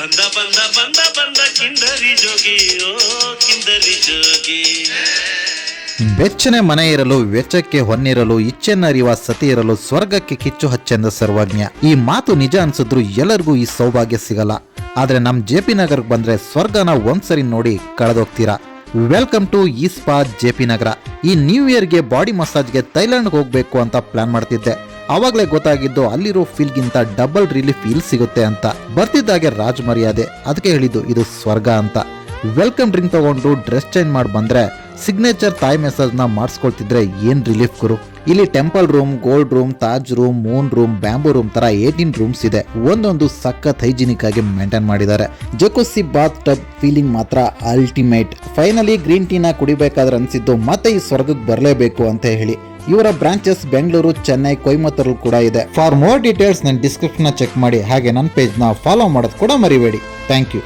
ಬಂದ ಬಂದ ಬಂದ ಬಂದ ಕಿಂದರಿ ಜೋಗಿ ಓ ಕಿಂದರಿ ಜೋಗಿ. ಬೆಚ್ಚನೆ ಮನೆ ಇರಲು ವೆಚ್ಚಕ್ಕೆ ಹೊನ್ನಿರಲು ಇಚ್ಛೆನ್ನರಿವ ಸತಿ ಇರಲು ಸ್ವರ್ಗಕ್ಕೆ ಕಿಚ್ಚು ಹಚ್ಚೆಂದ ಸರ್ವಜ್ಞ. ಈ ಮಾತು ನಿಜ ಅನ್ಸಿದ್ರು ಎಲ್ಲರಿಗೂ ಈ ಸೌಭಾಗ್ಯ ಸಿಗಲ್ಲ. ಆದ್ರೆ ನಮ್ JP ನಗರಕ್ಕೆ ಬಂದ್ರೆ ಸ್ವರ್ಗನ ಒಂದ್ಸರಿ ನೋಡಿ ಕಳೆದೋಗ್ತೀರಾ. ವೆಲ್ಕಮ್ ಟು ಈ ಸ್ಪಾ JP ನಗರ. ಈ ನ್ಯೂ ಇಯರ್ಗೆ ಬಾಡಿ ಮಸಾಜ್ಗೆ ಥೈಲ್ಯಾಂಡ್ಗೆ ಹೋಗ್ಬೇಕು ಅಂತ ಪ್ಲಾನ್ ಮಾಡ್ತಿದ್ದೆ. ಅವಾಗಲೇ ಗೊತ್ತಾಗಿದ್ದು ಅಲ್ಲಿರೋ ಫೀಲ್ಗಿಂತ ಡಬಲ್ ರಿಲೀಫ್ ಇಲ್ಲಿ ಸಿಗುತ್ತೆ ಅಂತ. ಬರ್ತಿದ್ದಾಗೆ ರಾಜ್ ಮರ್ಯಾದೆ, ಅದಕ್ಕೆ ಹೇಳಿದ್ದು ಇದು ಸ್ವರ್ಗ ಅಂತ. ವೆಲ್ಕಮ್ ಡ್ರಿಂಕ್ ತಗೊಂಡು ಡ್ರೆಸ್ ಚೇಂಜ್ ಮಾಡಿ ಬಂದ್ರೆ ಸಿಗ್ನೇಚರ್ ತಾಯ್ ಮೆಸೇಜ್ನ ಮಾಡಿಸ್ಕೊಳ್ತಿದ್ರೆ ಏನ್ ರಿಲೀಫ್ ಗುರು. ಇಲ್ಲಿ temple room, gold room, Taj room, Moon room, bamboo room ತರ 18 ರೂಮ್ಸ್ ಇದೆ. ಒಂದೊಂದು ಸಖತ್ ಹೈಜಿನಿಕ್ ಆಗಿ ಮೇಂಟೈನ್ ಮಾಡಿದ್ದಾರೆ. ಜಕೂಸಿ ಬಾತ್ ಟಬ್ ಫೀಲಿಂಗ್ ಮಾತ್ರ ಅಲ್ಟಿಮೇಟ್. ಫೈನಲಿ ಗ್ರೀನ್ ಟೀನ ಕುಡಿಬೇಕಾದ್ರೆ ಅನ್ಸಿದ್ದು ಮತ್ತೆ ಈ ಸ್ವರ್ಗಕ್ಕೆ ಬರಲೇಬೇಕು ಅಂತ ಹೇಳಿ. ಇವರ ಬ್ರಾಂಚಸ್ ಬೆಂಗಳೂರು, ಚೆನ್ನೈ, ಕೊಯಮತ್ತೂರು ಕೂಡ ಇದೆ. ಫಾರ್ ಮೋರ್ ಡೀಟೇಲ್ಸ್ ನನ್ನ ಡಿಸ್ಕ್ರಿಪ್ಷನ್ ಚೆಕ್ ಮಾಡಿ. ಹಾಗೆ ನನ್ನ ಪೇಜ್ನ ಫಾಲೋ ಮಾಡೋದು ಕೂಡ ಮರಿಬೇಡಿ. Thank you.